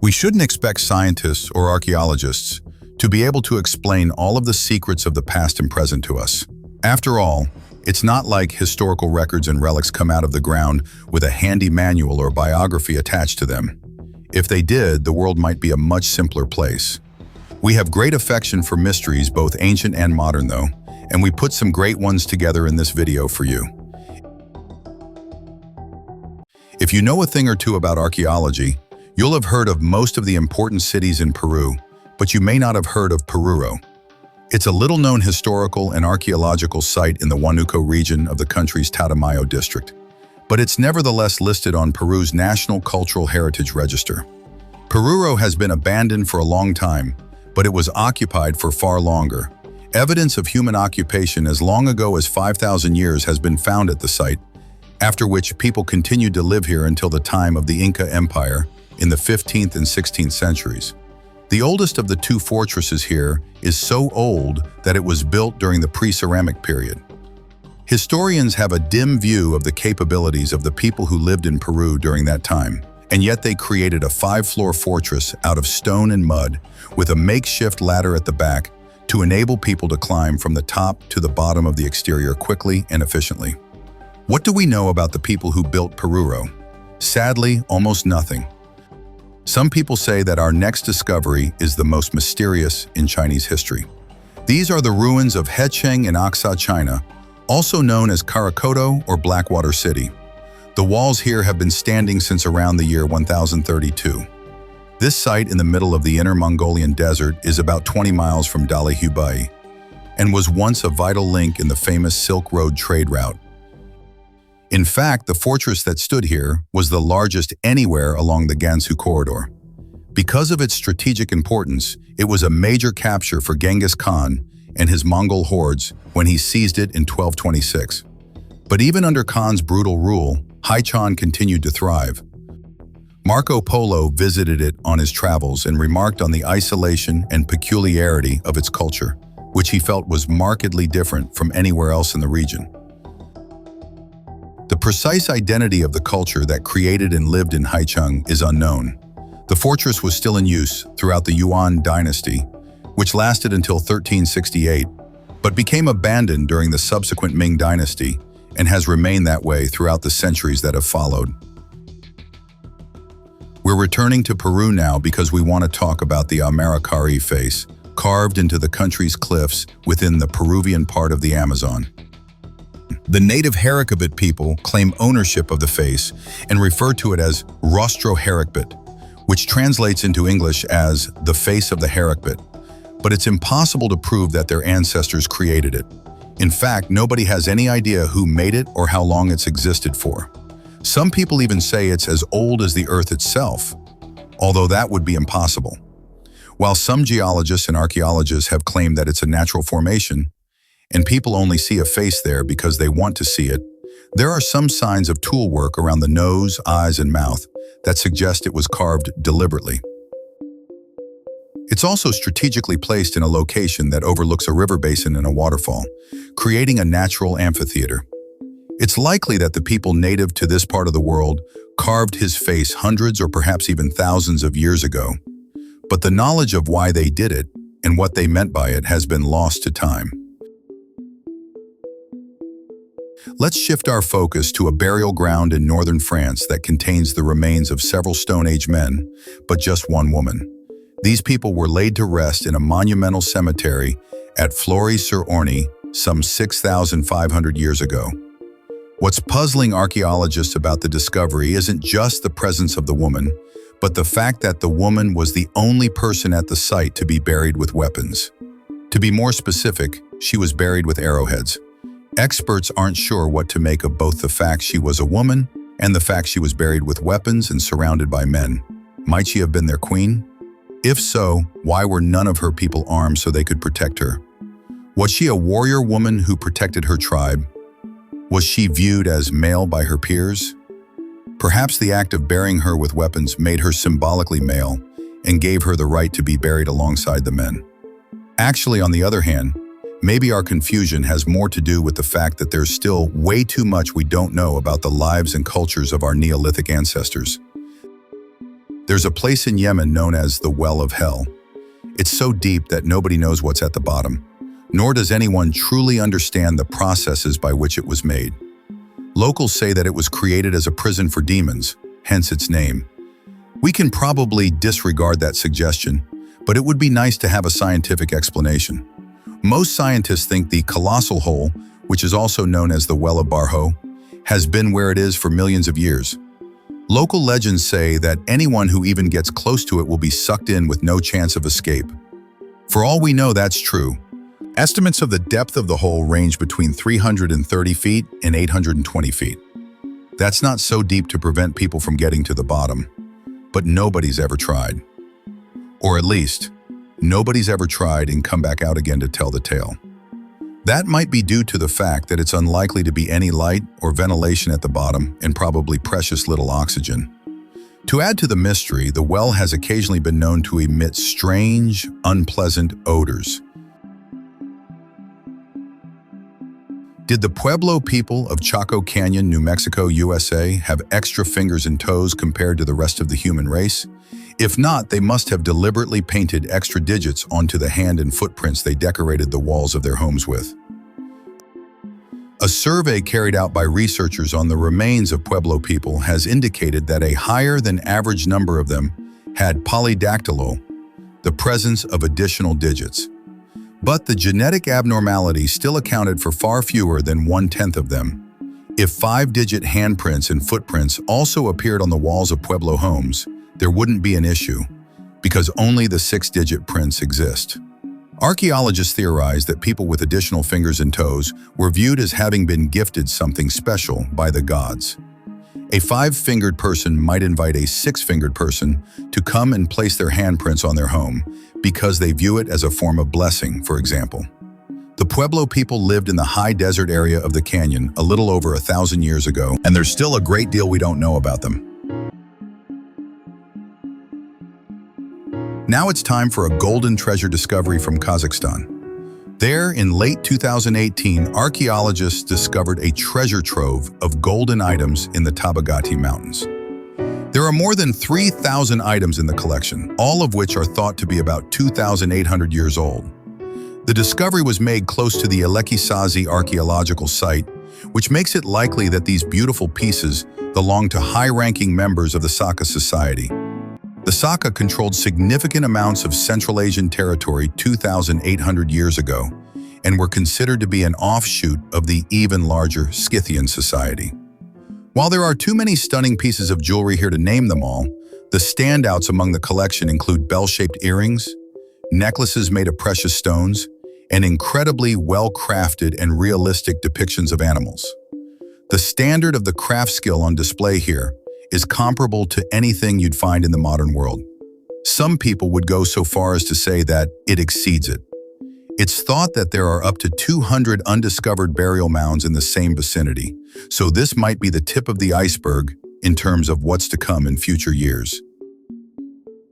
We shouldn't expect scientists or archaeologists to be able to explain all of the secrets of the past and present to us. After all, it's not like historical records and relics come out of the ground with a handy manual or biography attached to them. If they did, the world might be a much simpler place. We have great affection for mysteries, both ancient and modern though, and we put some great ones together in this video for you. If you know a thing or two about archaeology, you'll have heard of most of the important cities in Peru, but you may not have heard of Piruro. It's a little-known historical and archaeological site in the Huánuco region of the country's Tatamayo district, but it's nevertheless listed on Peru's National Cultural Heritage Register. Piruro has been abandoned for a long time, but it was occupied for far longer. Evidence of human occupation as long ago as 5,000 years has been found at the site, after which people continued to live here until the time of the Inca Empire in the 15th and 16th centuries. The oldest of the two fortresses here is so old that it was built during the pre-ceramic period. Historians have a dim view of the capabilities of the people who lived in Peru during that time, and yet they created a 5-floor fortress out of stone and mud with a makeshift ladder at the back to enable people to climb from the top to the bottom of the exterior quickly and efficiently. What do we know about the people who built Piruro? Sadly, almost nothing. Some people say that our next discovery is the most mysterious in Chinese history. These are the ruins of Hecheng in Oxa, China, also known as Karakoto or Blackwater City. The walls here have been standing since around the year 1032. This site in the middle of the Inner Mongolian Desert is about 20 miles from Dalai and was once a vital link in the famous Silk Road trade route. In fact, the fortress that stood here was the largest anywhere along the Gansu corridor. Because of its strategic importance, it was a major capture for Genghis Khan and his Mongol hordes when he seized it in 1226. But even under Khan's brutal rule, Hecheng continued to thrive. Marco Polo visited it on his travels and remarked on the isolation and peculiarity of its culture, which he felt was markedly different from anywhere else in the region. The precise identity of the culture that created and lived in Hecheng is unknown. The fortress was still in use throughout the Yuan dynasty, which lasted until 1368, but became abandoned during the subsequent Ming dynasty and has remained that way throughout the centuries that have followed. We're returning to Peru now because we want to talk about the Amaracari face, carved into the country's cliffs within the Peruvian part of the Amazon. The native Harakabit people claim ownership of the face and refer to it as Rostro Harakbit, which translates into English as the face of the Harakbit, but it's impossible to prove that their ancestors created it. In fact, nobody has any idea who made it or how long it's existed for. Some people even say it's as old as the Earth itself, although that would be impossible. While some geologists and archaeologists have claimed that it's a natural formation, and people only see a face there because they want to see it, there are some signs of tool work around the nose, eyes, and mouth that suggest it was carved deliberately. It's also strategically placed in a location that overlooks a river basin and a waterfall, creating a natural amphitheater. It's likely that the people native to this part of the world carved his face hundreds or perhaps even thousands of years ago, but the knowledge of why they did it and what they meant by it has been lost to time. Let's shift our focus to a burial ground in northern France that contains the remains of several Stone Age men, but just one woman. These people were laid to rest in a monumental cemetery at Fleury-sur-Orne some 6,500 years ago. What's puzzling archaeologists about the discovery isn't just the presence of the woman, but the fact that the woman was the only person at the site to be buried with weapons. To be more specific, she was buried with arrowheads. Experts aren't sure what to make of both the fact she was a woman and the fact she was buried with weapons and surrounded by men. Might she have been their queen? If so, why were none of her people armed so they could protect her? Was she a warrior woman who protected her tribe? Was she viewed as male by her peers? Perhaps the act of burying her with weapons made her symbolically male and gave her the right to be buried alongside the men. Actually, on the other hand, maybe our confusion has more to do with the fact that there's still way too much we don't know about the lives and cultures of our Neolithic ancestors. There's a place in Yemen known as the Well of Hell. It's so deep that nobody knows what's at the bottom, nor does anyone truly understand the processes by which it was made. Locals say that it was created as a prison for demons, hence its name. We can probably disregard that suggestion, but it would be nice to have a scientific explanation. Most scientists think the colossal hole, which is also known as the Well of Barho, has been where it is for millions of years. Local legends say that anyone who even gets close to it will be sucked in with no chance of escape. For all we know, that's true. Estimates of the depth of the hole range between 330 feet and 820 feet. That's not so deep to prevent people from getting to the bottom, but nobody's ever tried. Or at least, nobody's ever tried and come back out again to tell the tale. That might be due to the fact that it's unlikely to be any light or ventilation at the bottom and probably precious little oxygen. To add to the mystery, the well has occasionally been known to emit strange, unpleasant odors. Did the Pueblo people of Chaco Canyon, New Mexico, USA have extra fingers and toes compared to the rest of the human race? If not, they must have deliberately painted extra digits onto the hand and footprints they decorated the walls of their homes with. A survey carried out by researchers on the remains of Pueblo people has indicated that a higher than average number of them had polydactylo, the presence of additional digits. But the genetic abnormality still accounted for far fewer than 1/10 of them. If 5-digit handprints and footprints also appeared on the walls of Pueblo homes, there wouldn't be an issue, because only the 6-digit prints exist. Archaeologists theorize that people with additional fingers and toes were viewed as having been gifted something special by the gods. A 5-fingered person might invite a 6-fingered person to come and place their handprints on their home because they view it as a form of blessing, for example. The Pueblo people lived in the high desert area of the canyon a little over 1,000 years ago, and there's still a great deal we don't know about them. Now it's time for a golden treasure discovery from Kazakhstan. There, in late 2018, archaeologists discovered a treasure trove of golden items in the Tabagati Mountains. There are more than 3,000 items in the collection, all of which are thought to be about 2,800 years old. The discovery was made close to the Elekisazi archaeological site, which makes it likely that these beautiful pieces belong to high-ranking members of the Saka society. The Saka controlled significant amounts of Central Asian territory 2,800 years ago and were considered to be an offshoot of the even larger Scythian society. While there are too many stunning pieces of jewelry here to name them all, the standouts among the collection include bell-shaped earrings, necklaces made of precious stones, and incredibly well-crafted and realistic depictions of animals. The standard of the craft skill on display here is comparable to anything you'd find in the modern world. Some people would go so far as to say that it exceeds it. It's thought that there are up to 200 undiscovered burial mounds in the same vicinity, so this might be the tip of the iceberg in terms of what's to come in future years.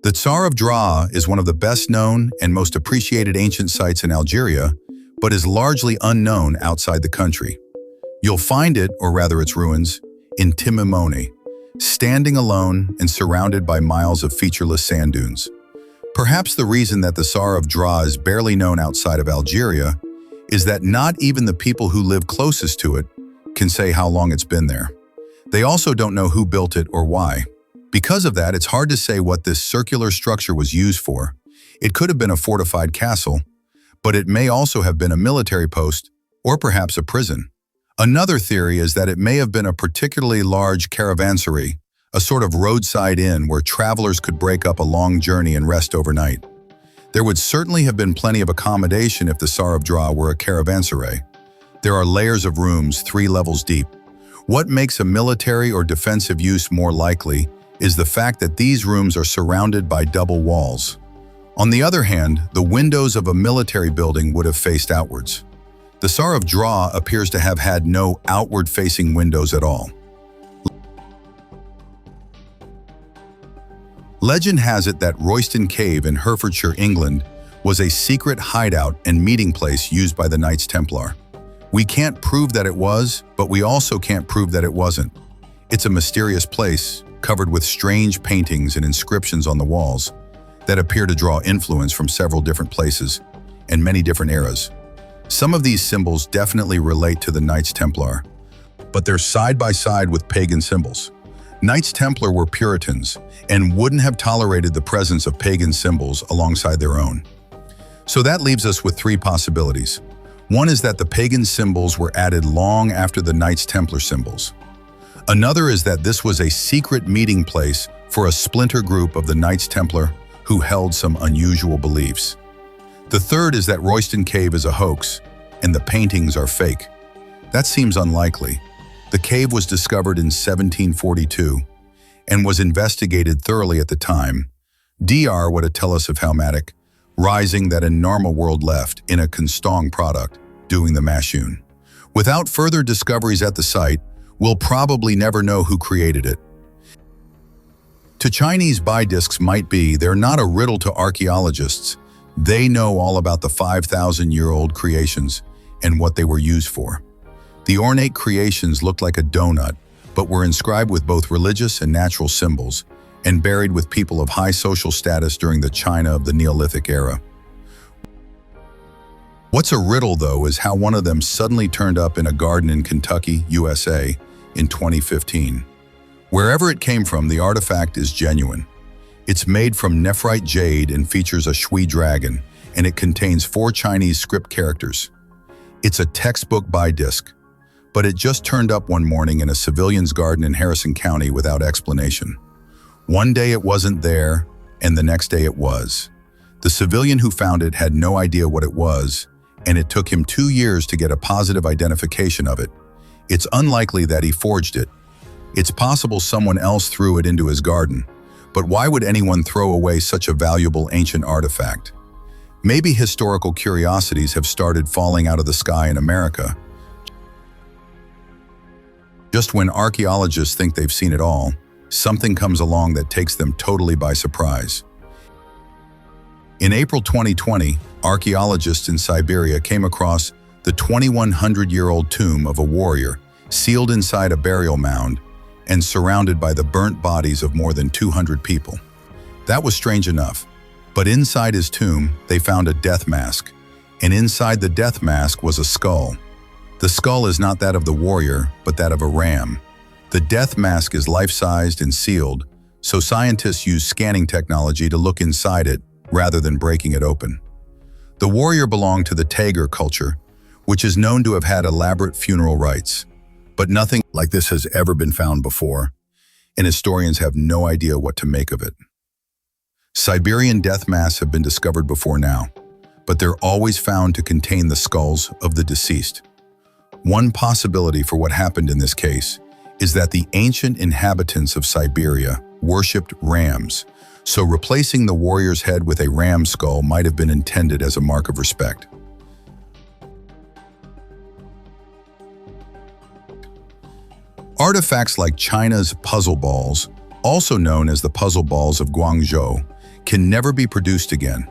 The Tsar of Draa is one of the best-known and most appreciated ancient sites in Algeria, but is largely unknown outside the country. You'll find it, or rather its ruins, in Timimone, standing alone and surrounded by miles of featureless sand dunes. Perhaps the reason that the Tsar of Draa is barely known outside of Algeria is that not even the people who live closest to it can say how long it's been there. They also don't know who built it or why. Because of that, it's hard to say what this circular structure was used for. It could have been a fortified castle, but it may also have been a military post or perhaps a prison. Another theory is that it may have been a particularly large caravanserai, a sort of roadside inn where travelers could break up a long journey and rest overnight. There would certainly have been plenty of accommodation if the Tsar of Draa were a caravanserai. There are layers of rooms 3 levels deep. What makes a military or defensive use more likely is the fact that these rooms are surrounded by double walls. On the other hand, the windows of a military building would have faced outwards. The Tsar of Draa appears to have had no outward-facing windows at all. Legend has it that Royston Cave in Herefordshire, England, was a secret hideout and meeting place used by the Knights Templar. We can't prove that it was, but we also can't prove that it wasn't. It's a mysterious place, covered with strange paintings and inscriptions on the walls that appear to draw influence from several different places and many different eras. Some of these symbols definitely relate to the Knights Templar, but they're side by side with pagan symbols. Knights Templar were Puritans and wouldn't have tolerated the presence of pagan symbols alongside their own. So that leaves us with three possibilities. One is that the pagan symbols were added long after the Knights Templar symbols. Another is that this was a secret meeting place for a splinter group of the Knights Templar who held some unusual beliefs. The third is that Royston Cave is a hoax and the paintings are fake. That seems unlikely. The cave was discovered in 1742 and was investigated thoroughly at the time. Dr. would tell us of Haumatic, rising that in normal world left in a Kunstong product, doing the Mashun. Without further discoveries at the site, we'll probably never know who created it. To Chinese discs might be, they're not a riddle to archaeologists. They know all about the 5,000-year-old creations and what they were used for. The ornate creations looked like a donut, but were inscribed with both religious and natural symbols, and buried with people of high social status during the China of the Neolithic era. What's a riddle, though, is how one of them suddenly turned up in a garden in Kentucky, USA, in 2015. Wherever it came from, the artifact is genuine. It's made from nephrite jade and features a shui dragon, and it contains 4 Chinese script characters. It's a textbook disc, but it just turned up one morning in a civilian's garden in Harrison County without explanation. One day it wasn't there, and the next day it was. The civilian who found it had no idea what it was, and it took him 2 years to get a positive identification of it. It's unlikely that he forged it. It's possible someone else threw it into his garden, but why would anyone throw away such a valuable ancient artifact? Maybe historical curiosities have started falling out of the sky in America. Just when archaeologists think they've seen it all, something comes along that takes them totally by surprise. In April 2020, archaeologists in Siberia came across the 2,100-year-old tomb of a warrior sealed inside a burial mound and surrounded by the burnt bodies of more than 200 people. That was strange enough, but inside his tomb, they found a death mask, and inside the death mask was a skull. The skull is not that of the warrior, but that of a ram. The death mask is life-sized and sealed, so scientists use scanning technology to look inside it rather than breaking it open. The warrior belonged to the Tagar culture, which is known to have had elaborate funeral rites. But nothing like this has ever been found before, and historians have no idea what to make of it. Siberian death masks have been discovered before now, but they're always found to contain the skulls of the deceased. One possibility for what happened in this case is that the ancient inhabitants of Siberia worshipped rams, so replacing the warrior's head with a ram skull might have been intended as a mark of respect. Artifacts like China's puzzle balls, also known as the puzzle balls of Guangzhou, can never be produced again.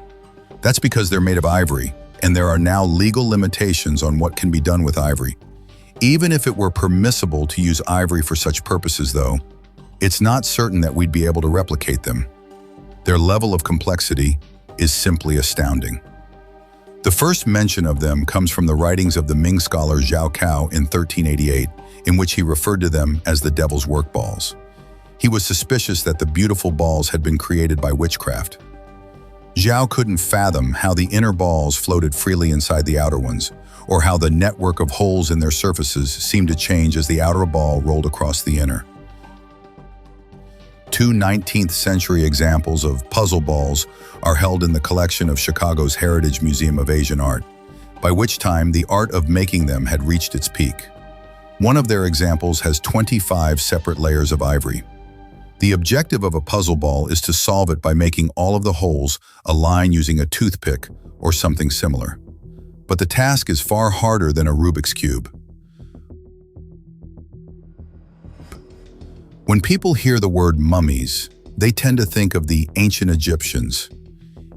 That's because they're made of ivory, and there are now legal limitations on what can be done with ivory. Even if it were permissible to use ivory for such purposes, though, it's not certain that we'd be able to replicate them. Their level of complexity is simply astounding. The first mention of them comes from the writings of the Ming scholar Zhao Cao in 1388, in which he referred to them as the devil's work balls. He was suspicious that the beautiful balls had been created by witchcraft. Zhao couldn't fathom how the inner balls floated freely inside the outer ones, or how the network of holes in their surfaces seemed to change as the outer ball rolled across the inner. 2 19th century examples of puzzle balls are held in the collection of Chicago's Heritage Museum of Asian Art, by which time the art of making them had reached its peak. One of their examples has 25 separate layers of ivory. The objective of a puzzle ball is to solve it by making all of the holes align using a toothpick or something similar. But the task is far harder than a Rubik's Cube. When people hear the word mummies, they tend to think of the ancient Egyptians.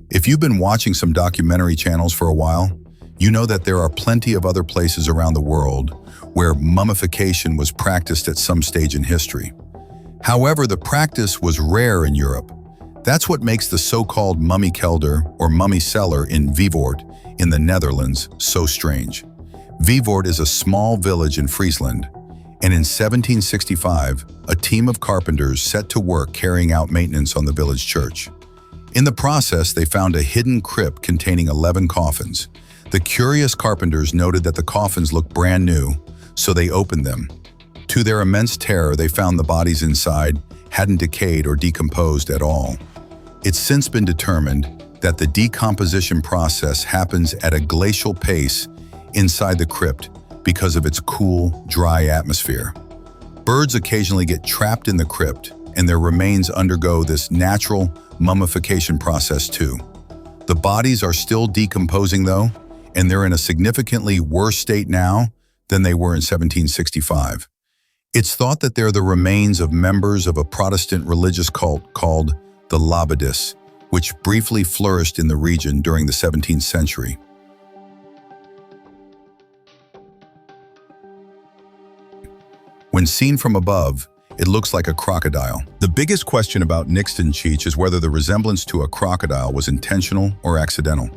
If you've been watching some documentary channels for a while, you know that there are plenty of other places around the world where mummification was practiced at some stage in history. However, the practice was rare in Europe. That's what makes the so-called mummy kelder or mummy cellar in Vivoort in the Netherlands so strange. Vivoort is a small village in Friesland, and in 1765, a team of carpenters set to work carrying out maintenance on the village church. In the process, they found a hidden crypt containing 11 coffins. The curious carpenters noted that the coffins looked brand new, so they opened them. To their immense terror, they found the bodies inside hadn't decayed or decomposed at all. It's since been determined that the decomposition process happens at a glacial pace inside the crypt because of its cool, dry atmosphere. Birds occasionally get trapped in the crypt, and their remains undergo this natural mummification process too. The bodies are still decomposing though, and they're in a significantly worse state now than they were in 1765. It's thought that they're the remains of members of a Protestant religious cult called the Labadis, which briefly flourished in the region during the 17th century. When seen from above, it looks like a crocodile. The biggest question about Nixton Cheech is whether the resemblance to a crocodile was intentional or accidental.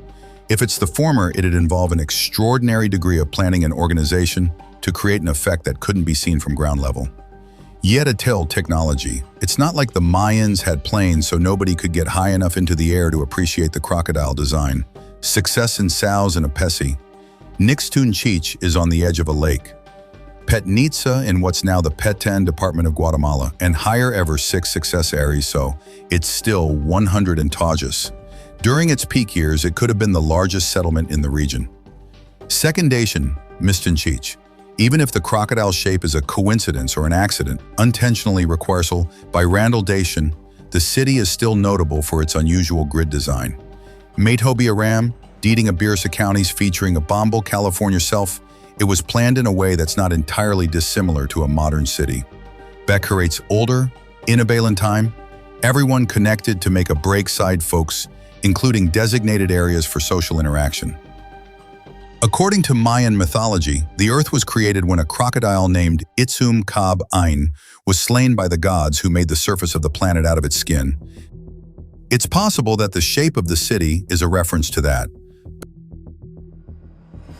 If it's the former, it'd involve an extraordinary degree of planning and organization to create an effect that couldn't be seen from ground level. Yet until technology, it's not like the Mayans had planes so nobody could get high enough into the air to appreciate the crocodile design. Success in Saus and Apesi. Nixton Cheech is on the edge of a lake. Petnitsa in what's now the Petén Department of Guatemala, and higher ever 6 success areas, so it's still 100 in Tajas. During its peak years, it could have been the largest settlement in the region. Secondation, Cheech. Even if the crocodile shape is a coincidence or an accident, unintentionally reversal by Randall Dacian, the city is still notable for its unusual grid design. Maithobia Ram, Deeding of Birsa counties featuring a Bombal, California self, it was planned in a way that's not entirely dissimilar to a modern city. Beckerate's older, Inabalen time, everyone connected to make a breakside folks, including designated areas for social interaction. According to Mayan mythology, the earth was created when a crocodile named Itzum Kab Ain was slain by the gods who made the surface of the planet out of its skin. It's possible that the shape of the city is a reference to that,